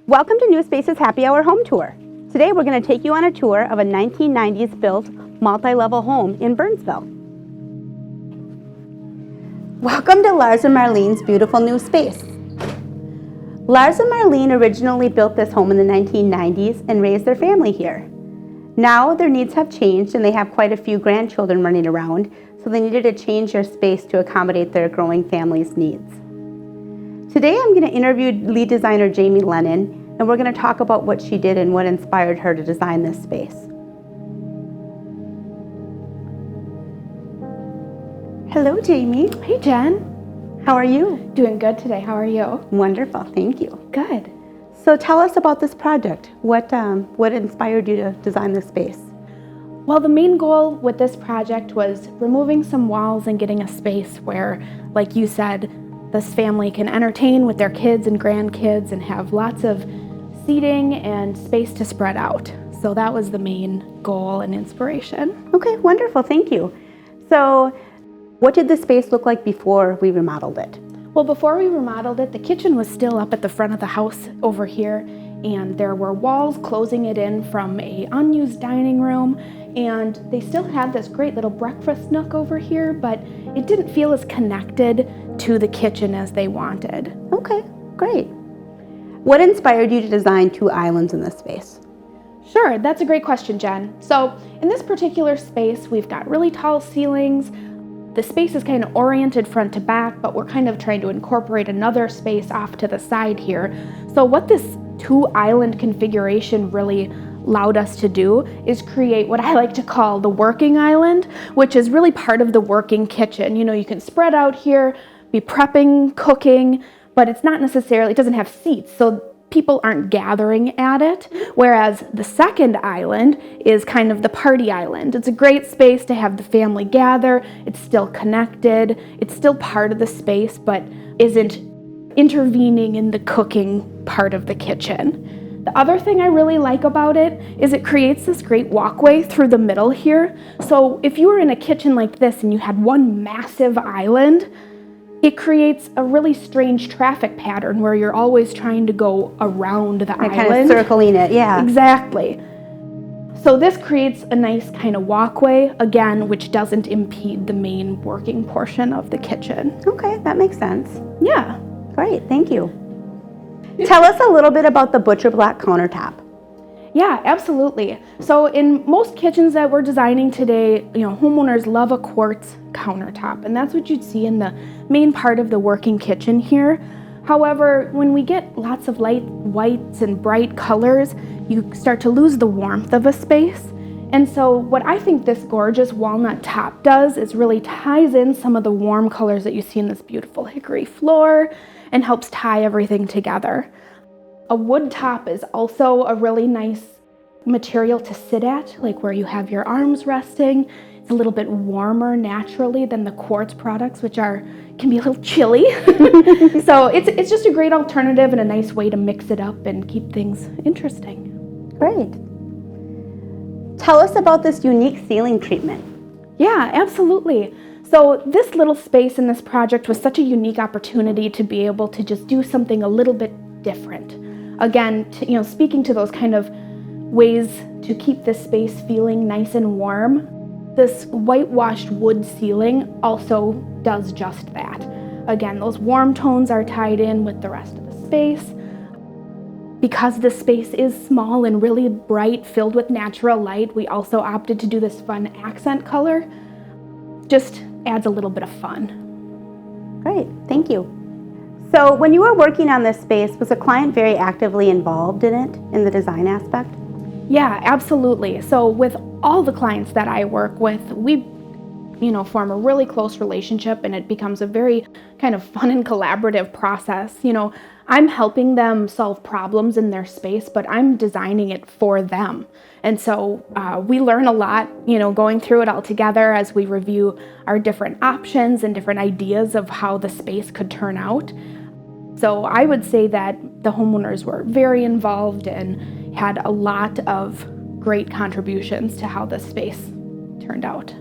Welcome to New Spaces Happy Hour Home Tour. Today we're going to take you on a tour of a 1990s built multi-level home in Burnsville. Welcome to Lars and Marlene's beautiful new space. Lars and Marlene originally built this home in the 1990s and raised their family here. Now their needs have changed and they have quite a few grandchildren running around, so they needed to change their space to accommodate their growing family's needs. Today I'm going to interview lead designer Jamie Lennon, and we're going to talk about what she did and what inspired her to design this space. Hello, Jamie. Hey, Jen. How are you? Doing good today. How are you? Wonderful, thank you. Good. So tell us about this project. What inspired you to design this space? Well, the main goal with this project was removing some walls and getting a space where, like you said, this family can entertain with their kids and grandkids and have lots of seating and space to spread out. So that was the main goal and inspiration. Okay, wonderful, thank you. So what did the space look like before we remodeled it? Well, before we remodeled it, the kitchen was still up at the front of the house over here, and there were walls closing it in from an unused dining room, and they still had this great little breakfast nook over here, but it didn't feel as connected to the kitchen as they wanted. Okay, great. What inspired you to design two islands in this space? Sure, that's a great question, Jen. So in this particular space, we've got really tall ceilings. The space is kind of oriented front to back, but we're kind of trying to incorporate another space off to the side here. So what this two island configuration really allowed us to do is create what I like to call the working island, which is really part of the working kitchen. You know, you can spread out here, be prepping, cooking, but it's not necessarily, it doesn't have seats, so people aren't gathering at it. Whereas the second island is kind of the party island. It's a great space to have the family gather. It's still connected. It's still part of the space, but isn't intervening in the cooking part of the kitchen. The other thing I really like about it is it creates this great walkway through the middle here. So if you were in a kitchen like this and you had one massive island, it creates a really strange traffic pattern where you're always trying to go around the island. Kind of circling it, yeah. Exactly. So this creates a nice kind of walkway, again, which doesn't impede the main working portion of the kitchen. Okay, that makes sense. Yeah. Great, thank you. Tell us a little bit about the butcher block countertop. Yeah, absolutely. So in most kitchens that we're designing today, you know, homeowners love a quartz countertop, and that's what you'd see in the main part of the working kitchen here. However, when we get lots of light whites and bright colors, you start to lose the warmth of a space. And so what I think this gorgeous walnut top does is really ties in some of the warm colors that you see in this beautiful hickory floor and helps tie everything together. A wood top is also a really nice material to sit at, like where you have your arms resting. It's a little bit warmer naturally than the quartz products, which can be a little chilly. So it's just a great alternative and a nice way to mix it up and keep things interesting. Great. Tell us about this unique ceiling treatment. Yeah, absolutely. So this little space in this project was such a unique opportunity to be able to just do something a little bit different. Again, speaking to those kind of ways to keep this space feeling nice and warm, this whitewashed wood ceiling also does just that. Again, those warm tones are tied in with the rest of the space. Because the space is small and really bright, filled with natural light, we also opted to do this fun accent color. Just adds a little bit of fun. Great, thank you. So when you were working on this space, was the client very actively involved in it, in the design aspect? Yeah, absolutely. So with all the clients that I work with, we form a really close relationship, and it becomes a very kind of fun and collaborative process. I'm helping them solve problems in their space, but I'm designing it for them. And so we learn a lot, going through it all together as we review our different options and different ideas of how the space could turn out. So I would say that the homeowners were very involved and had a lot of great contributions to how the space turned out.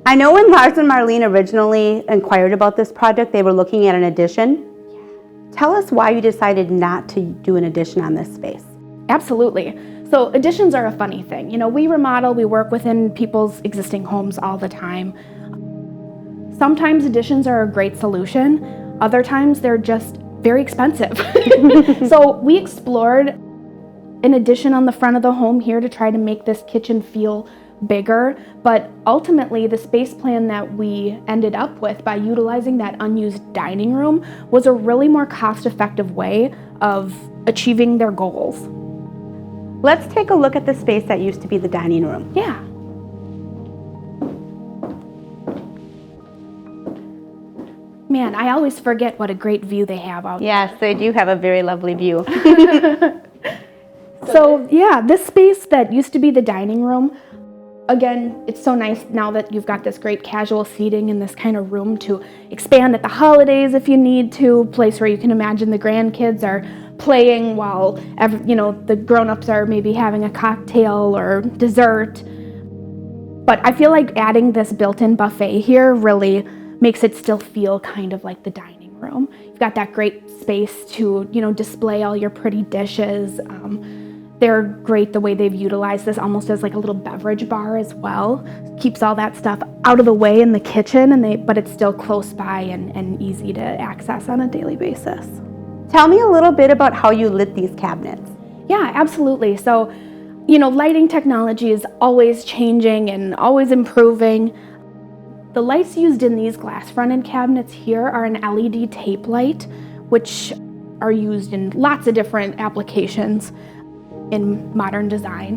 I know when Lars and Marlene originally inquired about this project, they were looking at an addition. Tell us why you decided not to do an addition on this space. Absolutely. So additions are a funny thing. We remodel, we work within people's existing homes all the time. Sometimes additions are a great solution. Other times they're just very expensive. So we explored an addition on the front of the home here to try to make this kitchen feel bigger, but ultimately the space plan that we ended up with by utilizing that unused dining room was a really more cost-effective way of achieving their goals. Let's take a look at the space that used to be the dining room. Yeah. Man, I always forget what a great view they have out there. Yes, they do have a very lovely view. So yeah, this space that used to be the dining room, again, it's so nice now that you've got this great casual seating in this kind of room to expand at the holidays if you need to, place where you can imagine the grandkids are playing while the grown-ups are maybe having a cocktail or dessert. But I feel like adding this built-in buffet here really makes it still feel kind of like the dining room. You've got that great space to display all your pretty dishes. They're great the way they've utilized this almost as like a little beverage bar as well. Keeps all that stuff out of the way in the kitchen, but it's still close by and easy to access on a daily basis. Tell me a little bit about how you lit these cabinets. Yeah, absolutely. So, lighting technology is always changing and always improving. The lights used in these glass-fronted cabinets here are an LED tape light, which are used in lots of different applications in modern design.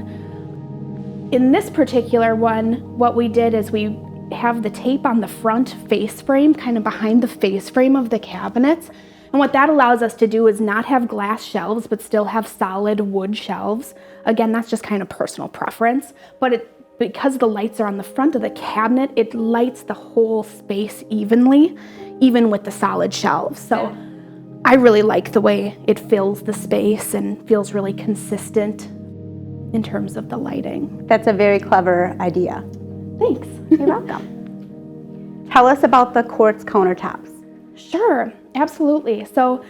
In this particular one, what we did is we have the tape on the front face frame, kind of behind the face frame of the cabinets. And what that allows us to do is not have glass shelves, but still have solid wood shelves. Again, that's just kind of personal preference, but because the lights are on the front of the cabinet, it lights the whole space evenly, even with the solid shelves. So I really like the way it fills the space and feels really consistent in terms of the lighting. That's a very clever idea. Thanks. You're welcome. Tell us about the quartz countertops. Sure, absolutely. So,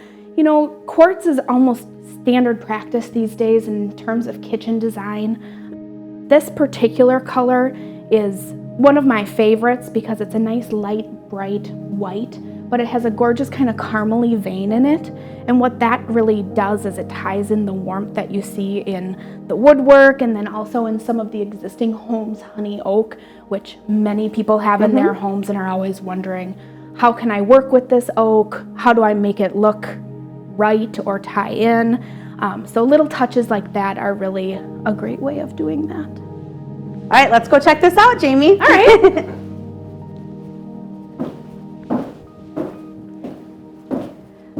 quartz is almost standard practice these days in terms of kitchen design. This particular color is one of my favorites because it's a nice light, bright white, but it has a gorgeous kind of caramely vein in it. And what that really does is it ties in the warmth that you see in the woodwork and then also in some of the existing homes, honey oak, which many people have in their homes and are always wondering, how can I work with this oak? How do I make it look right or tie in? So little touches like that are really a great way of doing that. All right, let's go check this out, Jamie. All right.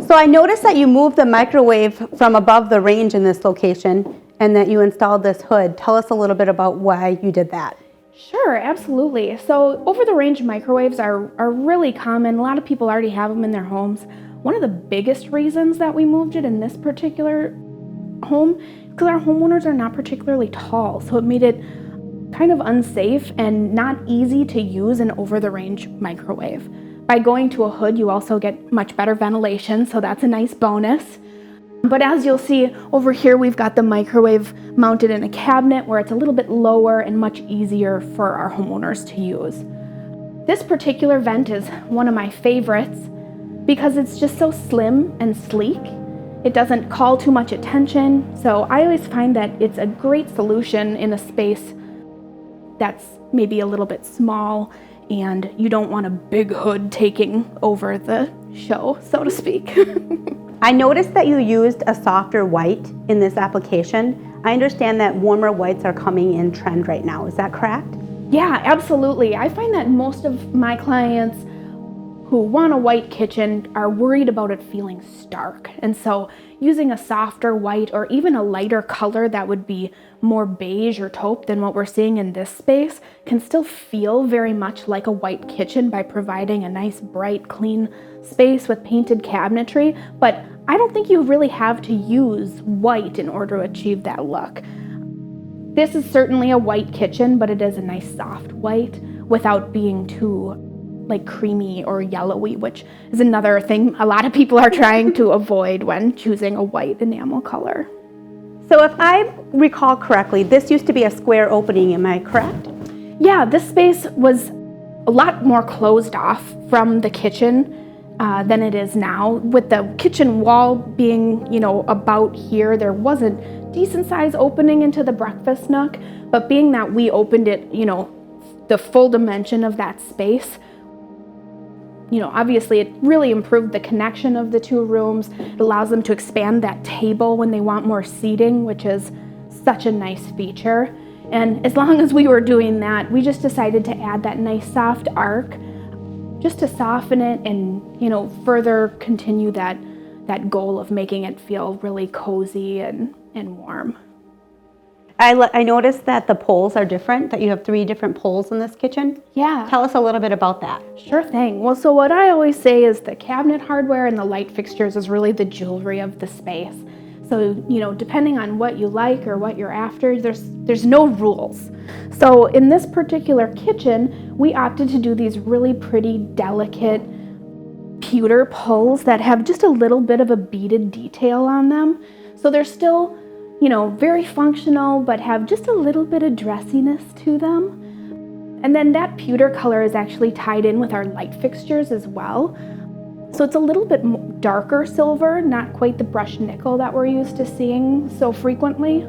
So I noticed that you moved the microwave from above the range in this location and that you installed this hood. Tell us a little bit about why you did that. Sure, absolutely. So over-the-range microwaves are really common. A lot of people already have them in their homes. One of the biggest reasons that we moved it in this particular home is because our homeowners are not particularly tall, so it made it kind of unsafe and not easy to use an over-the-range microwave. By going to a hood, you also get much better ventilation, so that's a nice bonus. But as you'll see over here, we've got the microwave mounted in a cabinet where it's a little bit lower and much easier for our homeowners to use. This particular vent is one of my favorites because it's just so slim and sleek. It doesn't call too much attention, so I always find that it's a great solution in a space that's maybe a little bit small and you don't want a big hood taking over the show, so to speak. I noticed that you used a softer white in this application. I understand that warmer whites are coming in trend right now. Is that correct? Yeah, absolutely. I find that most of my clients who want a white kitchen are worried about it feeling stark. And so using a softer white or even a lighter color that would be more beige or taupe than what we're seeing in this space can still feel very much like a white kitchen by providing a nice, bright, clean space with painted cabinetry. But I don't think you really have to use white in order to achieve that look. This is certainly a white kitchen, but it is a nice soft white without being too like creamy or yellowy, which is another thing a lot of people are trying to avoid when choosing a white enamel color. So if I recall correctly, this used to be a square opening, am I correct? Yeah, this space was a lot more closed off from the kitchen than it is now. With the kitchen wall being, about here, there was a decent size opening into the breakfast nook, but being that we opened it, the full dimension of that space, obviously it really improved the connection of the two rooms. It allows them to expand that table when they want more seating, which is such a nice feature. And as long as we were doing that, we just decided to add that nice soft arc just to soften it and, further continue that goal of making it feel really cozy and warm. I noticed that the poles are different, that you have 3 different poles in this kitchen. Yeah. Tell us a little bit about that. Sure thing. Well, so what I always say is the cabinet hardware and the light fixtures is really the jewelry of the space. So, depending on what you like or what you're after, there's no rules. So in this particular kitchen, we opted to do these really pretty, delicate pewter poles that have just a little bit of a beaded detail on them. So they're still, very functional, but have just a little bit of dressiness to them. And then that pewter color is actually tied in with our light fixtures as well. So it's a little bit darker silver, not quite the brushed nickel that we're used to seeing so frequently.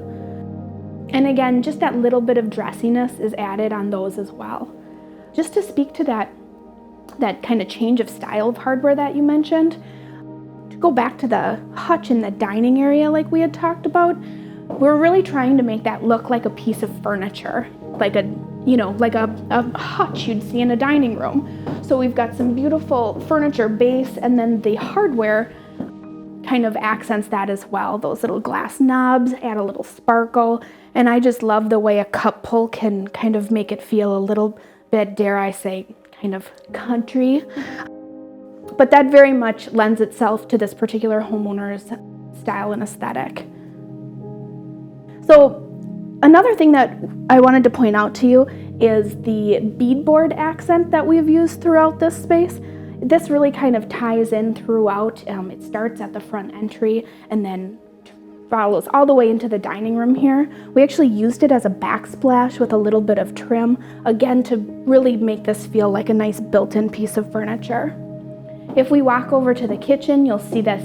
And again, just that little bit of dressiness is added on those as well. Just to speak to that kind of change of style of hardware that you mentioned, to go back to the hutch in the dining area like we had talked about, we're really trying to make that look like a piece of furniture, like a hutch you'd see in a dining room. So we've got some beautiful furniture base, and then the hardware kind of accents that as well. Those little glass knobs add a little sparkle, and I just love the way a cup pull can kind of make it feel a little bit, dare I say, kind of country. But that very much lends itself to this particular homeowner's style and aesthetic. So another thing that I wanted to point out to you is the beadboard accent that we've used throughout this space. This really kind of ties in throughout. It starts at the front entry and then follows all the way into the dining room here. We actually used it as a backsplash with a little bit of trim, again, to really make this feel like a nice built-in piece of furniture. If we walk over to the kitchen, you'll see this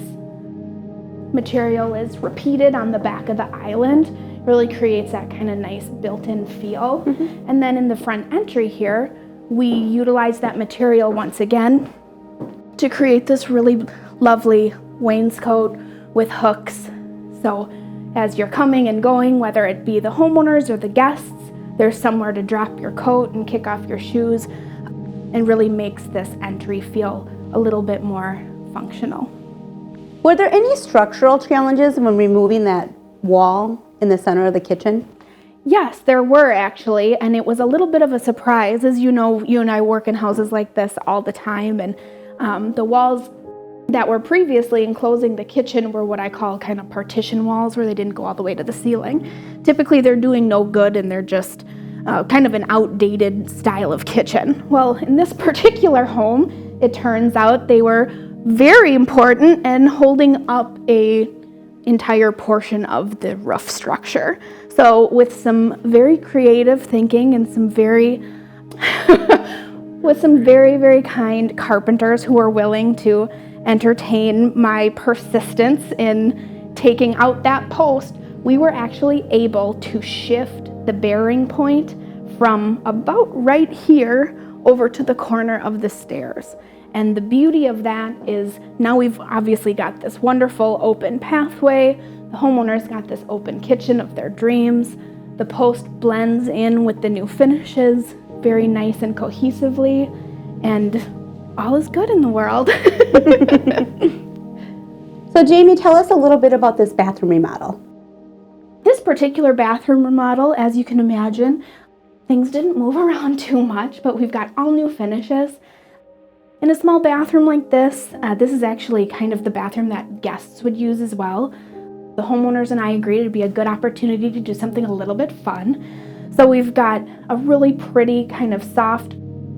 material is repeated on the back of the island. Really creates that kind of nice built-in feel. Mm-hmm. And then in the front entry here, we utilize that material once again to create this really lovely wainscot with hooks. So as you're coming and going, whether it be the homeowners or the guests, there's somewhere to drop your coat and kick off your shoes, and really makes this entry feel a little bit more functional. Were there any structural challenges when removing that wall in the center of the kitchen? Yes, there were actually, and it was a little bit of a surprise. As you know, you and I work in houses like this all the time, and the walls that were previously enclosing the kitchen were what I call kind of partition walls, where they didn't go all the way to the ceiling. Typically, they're doing no good, and they're just kind of an outdated style of kitchen. Well, in this particular home, it turns out they were very important and holding up a entire portion of the roof structure. So with some very creative thinking and some very with some very, very kind carpenters who were willing to entertain my persistence in taking out that post, we were actually able to shift the bearing point from about right here over to the corner of the stairs. And the beauty of that is now we've obviously got this wonderful open pathway. The homeowners got this open kitchen of their dreams. The post blends in with the new finishes very nice and cohesively, and all is good in the world. So Jamie, tell us a little bit about this bathroom remodel. This particular bathroom remodel, as you can imagine, things didn't move around too much, but we've got all new finishes. In a small bathroom like this, this is actually kind of the bathroom that guests would use as well. The homeowners and I agreed it'd be a good opportunity to do something a little bit fun. So we've got a really pretty kind of soft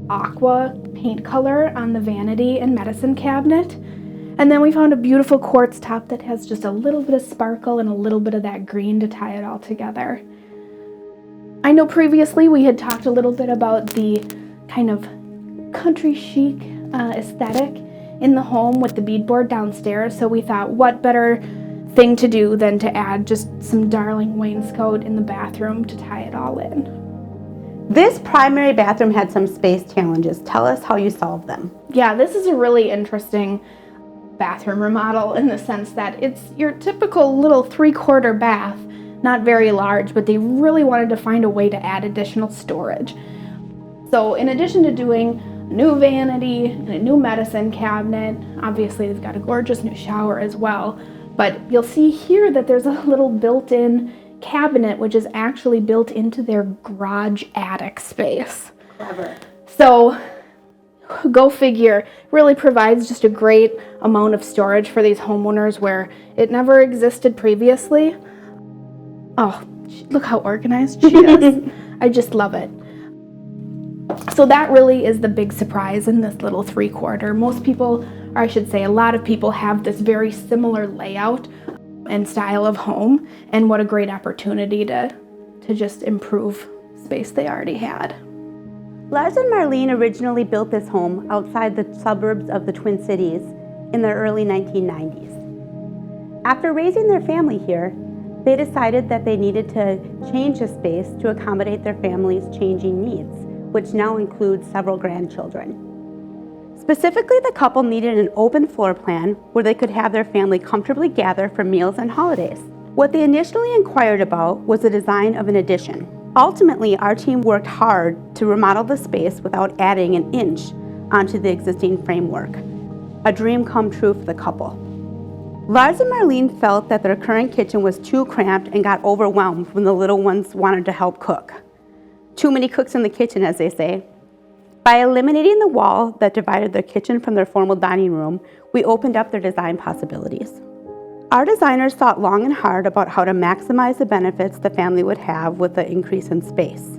aqua paint color on the vanity and medicine cabinet. And then we found a beautiful quartz top that has just a little bit of sparkle and a little bit of that green to tie it all together. I know previously we had talked a little bit about the kind of country chic aesthetic in the home with the beadboard downstairs, so we thought what better thing to do than to add just some darling wainscot in the bathroom to tie it all in. This primary bathroom had some space challenges. Tell us how you solved them. Yeah, this is a really interesting bathroom remodel in the sense that it's your typical little 3/4 bath, not very large, but they really wanted to find a way to add additional storage. So in addition to doing a new vanity and a new medicine cabinet, obviously they've got a gorgeous new shower as well, but you'll see here that there's a little built-in cabinet which is actually built into their garage attic space. Clever. So go figure, really provides just a great amount of storage for these homeowners where it never existed previously. Oh, look how organized she is. I just love it. So that really is the big surprise in this little 3/4. Most people, or I should say a lot of people, have this very similar layout and style of home, and what a great opportunity to just improve space they already had. Lars and Marlene originally built this home outside the suburbs of the Twin Cities in the early 1990s. After raising their family here, they decided that they needed to change the space to accommodate their family's changing needs, which now includes several grandchildren. Specifically, the couple needed an open floor plan where they could have their family comfortably gather for meals and holidays. What they initially inquired about was the design of an addition. Ultimately, our team worked hard to remodel the space without adding an inch onto the existing framework. A dream come true for the couple. Lars and Marlene felt that their current kitchen was too cramped and got overwhelmed when the little ones wanted to help cook. Too many cooks in the kitchen, as they say. By eliminating the wall that divided their kitchen from their formal dining room, we opened up their design possibilities. Our designers thought long and hard about how to maximize the benefits the family would have with the increase in space.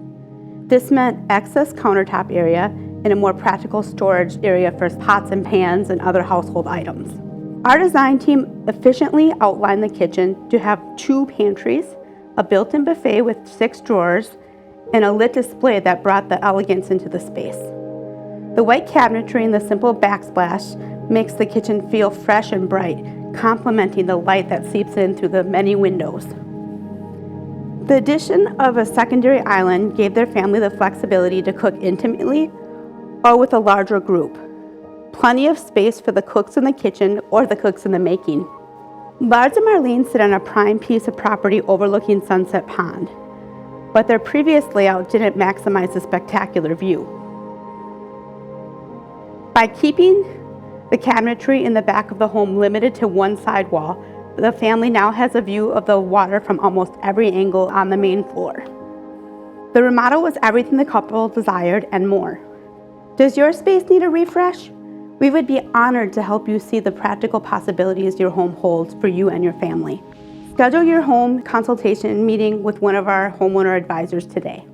This meant excess countertop area and a more practical storage area for pots and pans and other household items. Our design team efficiently outlined the kitchen to have 2 pantries, a built-in buffet with 6 drawers, and a lit display that brought the elegance into the space. The white cabinetry and the simple backsplash makes the kitchen feel fresh and bright, complementing the light that seeps in through the many windows. The addition of a secondary island gave their family the flexibility to cook intimately or with a larger group. Plenty of space for the cooks in the kitchen or the cooks in the making. Lars and Marlene sit on a prime piece of property overlooking Sunset Pond, but their previous layout didn't maximize the spectacular view. By keeping the cabinetry in the back of the home limited to one side wall, the family now has a view of the water from almost every angle on the main floor. The remodel was everything the couple desired and more. Does your space need a refresh? We would be honored to help you see the practical possibilities your home holds for you and your family. Schedule your home consultation meeting with one of our homeowner advisors today.